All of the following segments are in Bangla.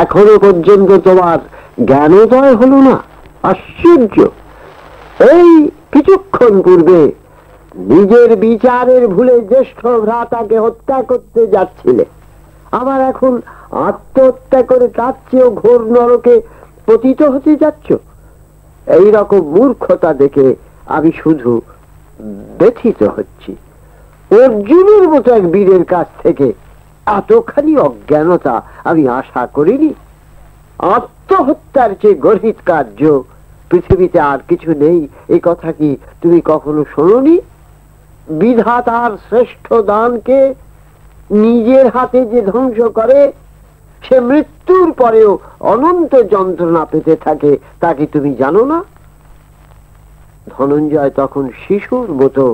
এখনো পর্যন্ত তোমার জ্ঞানোদয় হলো না? আশ্চর্য! এই কিছুক্ষণ পূর্বে নিজের বিচারের ভুলে জ্যেষ্ঠ ভ্রাতাকে হত্যা করতে যাচ্ছিলে, আবার এখন আত্মহত্যা করে তার চেয়েও ঘোর নরকে পতিত হতে যাচ্ছ। এইরকম মূর্খতা দেখে আমি শুধু ব্যথিত হচ্ছি। অর্জুনের মতো এক বীরের কাছ থেকে এতখানি অজ্ঞানতা আমি আশা করিনি। আত্মহত্যার চেয়ে গর্হিত কার্য পৃথিবীতে আর কিছু নেই, এই কথা কি তুমি কখনো শোনোনি? বিধাতার শ্রেষ্ঠ দানকে নিজের হাতে যে ধ্বংস করে, সে মৃত্যুর পরেও অনন্ত যন্ত্রণা পেতে থাকে, তা কি তুমি জানো না? ধনঞ্জয় তখন শিশুর মতো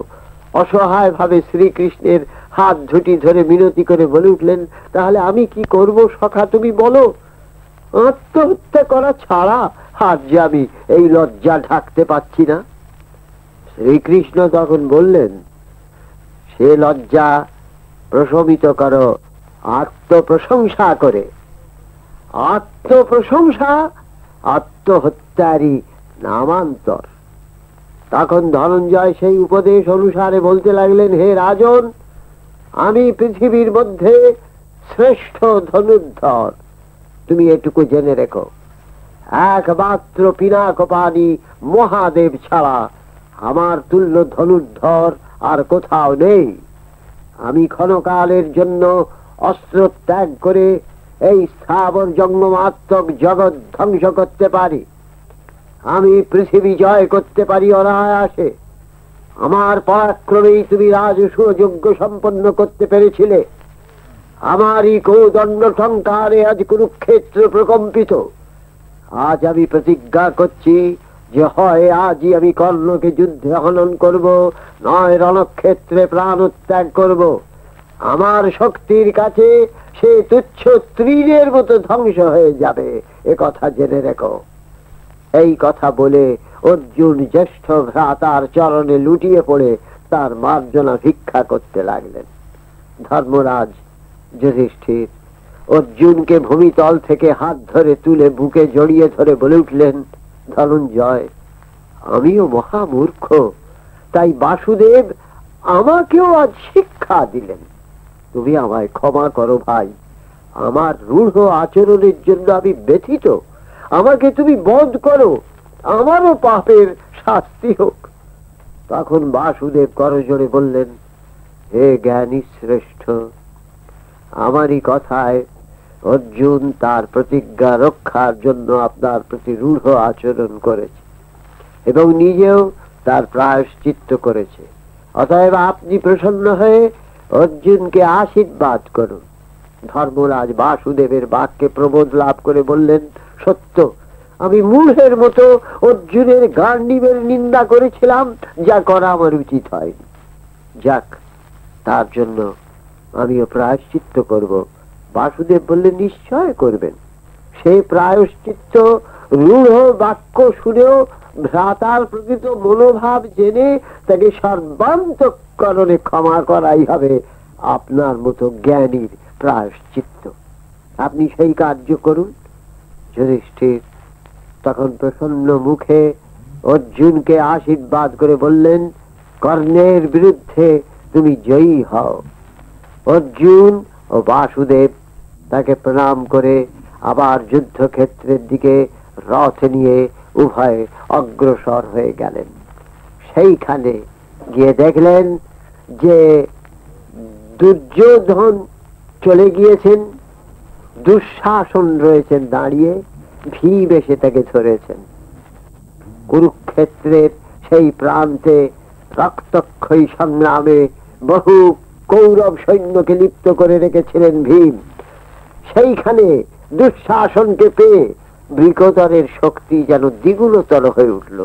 অসহায় ভাবে শ্রীকৃষ্ণের হাত দুটি ধরে মিনতি করে বলে উঠলেন, তাহলে আমি কি করব সখা, তুমি বলো। আত্মহত্যা করা ছাড়া আজ যে আমি এই লজ্জা ঢাকতে পাচ্ছি না। শ্রীকৃষ্ণ তখন বললেন, সে লজ্জা প্রশমিত করো আত্মপ্রশংসা করে। আত্মপ্রশংসা আত্মহত্যারই নামান্তর। তখন ধনঞ্জয় সেই উপদেশ অনুসারে বলতে লাগলেন, হে রাজন, আমি পৃথিবীর মধ্যে শ্রেষ্ঠ ধনুর্ধর। তুমি এটুকু জেনে রেখো, একমাত্র পিনাকপাণি মহাদেব ছাড়া আমার তুল্য ধনুর্ধর আর কোথাও নেই। আমি ক্ষণকালের জন্য অস্ত্র ত্যাগ করে এই স্থাবর জঙ্গমাত্মক জগৎ ধ্বংস করতে পারি। আমি পৃথিবী জয় করতে পারি অনায়াসে। আমার পরাক্রমেই তুমি রাজসূয় যজ্ঞ সম্পন্ন করতে পেরেছিলে। আমারই কোদণ্ড টঙ্কারে আজ কুরুক্ষেত্র প্রকম্পিত। আজ আমি প্রতিজ্ঞা করছি যে হয় আজই আমি কর্ণকে যুদ্ধে হনন করব, নয় রণক্ষেত্রে প্রাণ ত্যাগ করব। আমার শক্তির কাছে সে তুচ্ছ তৃণের মতো ধ্বংস হয়ে যাবে, এ কথা জেনে রেখো। এই কথা বলে অর্জুন জ্যেষ্ঠ ভ্রাতার চরণে লুটিয়ে পড়ে তার মার্জনা ভিক্ষা করতে লাগলেন। ধর্মরাজ যুধিষ্ঠির অর্জুনকে ভূমিতল থেকে হাত ধরে তুলে বুকে জড়িয়ে ধরে বলে উঠলেন, ধনঞ্জয়, আমিও মহামূর্খ, তাই বাসুদেব আমাকেও আজ শিক্ষা দিলেন। তুমি আমায় ক্ষমা করো ভাই, আমার রূঢ় আচরণের জন্য আমি ব্যথিত। আমাকে তুমি বধ করো, আমারও পাপের শাস্তি হোক। তখন বাসুদেব করজোড়ে বললেন, হে জ্ঞানী শ্রেষ্ঠ, আমারই কথায় অর্জুন তার প্রতিজ্ঞা রক্ষার জন্য আপনার প্রতি রূঢ় আচরণ করেছে এবং নিজেও তার প্রায়শ্চিত্ত করেছে। অতএব আপনি প্রসন্ন হয়ে অর্জুনকে আশীর্বাদ করুন। ধর্মরাজ বাসুদেবের বাক্যে প্রবোধ লাভ করে বললেন, সত্য, আমি মূঢ়ের মতো অর্জুনের গান্ডীবের নিন্দা করেছিলাম, যা করা আমার উচিত হয়নি। যাক, তার জন্য আমিও প্রায়শ্চিত্ত করব। বাসুদেব বললেন, নিশ্চয় করবেন। সেই প্রায়শ্চিত্ত রূঢ় বাক্য শুনেও ভ্রাতার প্রকৃত মনোভাব জেনে তাকে সর্বান্তঃকরণে ক্ষমা করাই হবে আপনার মতো জ্ঞানীর প্রায়শ্চিত্ত। আপনি সেই কার্য করুন। যুধিষ্ঠির তখন প্রসন্ন মুখে অর্জুনকে আশীর্বাদ করে বললেন, কর্ণের বিরুদ্ধে তুমি জয়ী হও। অর্জুন ও বাসুদেব তাকে প্রণাম করে আবার যুদ্ধক্ষেত্রের দিকে রথ নিয়ে উভয়ে অগ্রসর হয়ে গেলেন। সেইখানে গিয়ে দেখলেন যে দুর্যোধন চলে গিয়েছেন, দুঃশাসন রয়েছেন দাঁড়িয়ে, ভীম এসে তাকে ধরেছেন। কুরুক্ষেত্রের সেই প্রান্তে রক্তক্ষয়ী সংগ্রামে বহু কৌরব সৈন্যকে লিপ্ত করে রেখেছিলেন ভীম। সেইখানে দুঃশাসনকে পেয়ে বৃকোদরের শক্তি যেন দ্বিগুণতর হয়ে উঠল।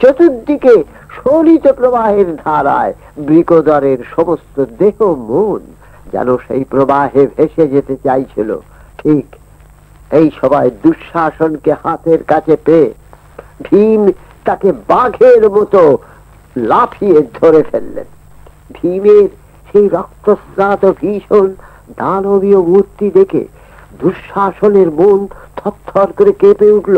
চতুর্দিকে শোণিত প্রবাহের ধারায় বৃকোদরের সমস্ত দেহ মন যেন সেই প্রবাহে ভেসে যেতে চাইছিল। ঠিক এই সবাই দুঃশাসনকে হাতের কাছে পেয়ে ভীম তাকে বাঘের মতো লাফিয়ে ধরে ফেললেন। ভীমের সেই রক্তস্নাত ভীষণ দানবীয় মূর্তি দেখে দুঃশাসনের মন থরথর করে কেঁপে উঠল।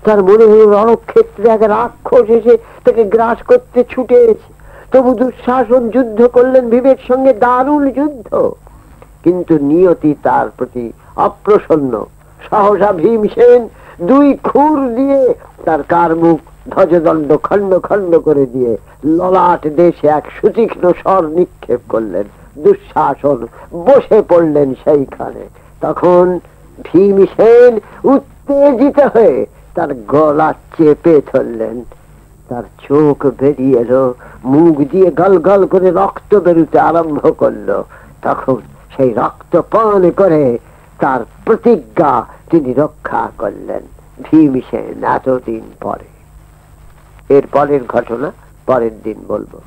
তার মনে হলো রণক্ষেত্রে এক রাক্ষস এসে তাকে গ্রাস করতে ছুটে এসে। তবু দুঃশাসন যুদ্ধ করলেন ভীমের সঙ্গে, দারুণ যুদ্ধ, কিন্তু নিয়তি তার প্রতি অপ্রসন্ন। সহসা ভীমসেন দুই খুর দিয়ে তার কারমুখ ধ্বজদণ্ড খণ্ড খণ্ড করে দিয়ে ললাট দেশে এক সুতীক্ষ্ণ স্বর নিক্ষেপ করলেন। দুঃশাসন বসে পড়লেন সেইখানে। তখন ভীমসেন উত্তেজিত হয়ে তার গলা চেপে ধরলেন। তার চোখ বেরিয়ে এলো, মুখ দিয়ে গল গল করে রক্ত বেরোতে আরম্ভ করলো। তখন সেই রক্ত পান করে তার প্রতিজ্ঞা তিনি রক্ষা করলেন ভীমসেন এতদিন পরে। এর পরের ঘটনা পরের দিন বলবো।